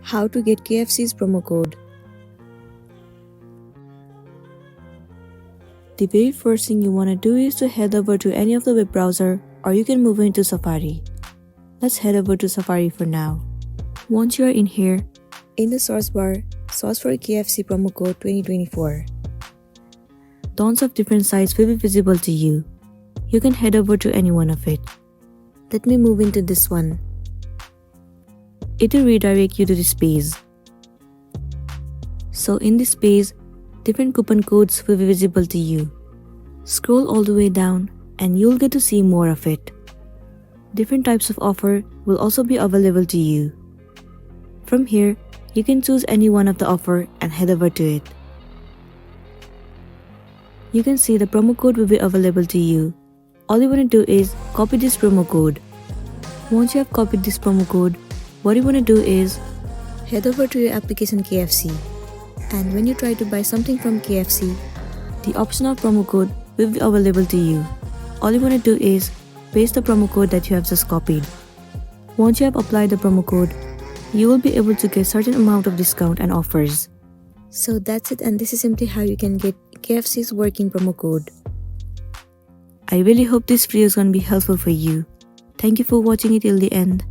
How to get KFC's promo code. The very first thing you want to do is to head over to any of the web browser, or you can move into Safari. Let's head over to Safari for now. Once you are in here, in the source bar, search for KFC promo code 2024. Tons of different sites will be visible to you. You can head over to any one of it. Let me move into this one. It will redirect you to this page. So in this page, different coupon codes will be visible to you. Scroll all the way down and you'll get to see more of it. Different types of offer will also be available to you. From here, you can choose any one of the offer and head over to it. You can see the promo code will be available to you. All you want to do is copy this promo code. Once you have copied this promo code, what you want to do is head over to your application KFC. And when you try to buy something from KFC, the optional promo code will be available to you. All you want to do is paste the promo code that you have just copied. Once you have applied the promo code, you will be able to get certain amount of discount and offers. So that's it, and this is simply how you can get KFC's working promo code. I really hope this video is going to be helpful for you. Thank you for watching it till the end.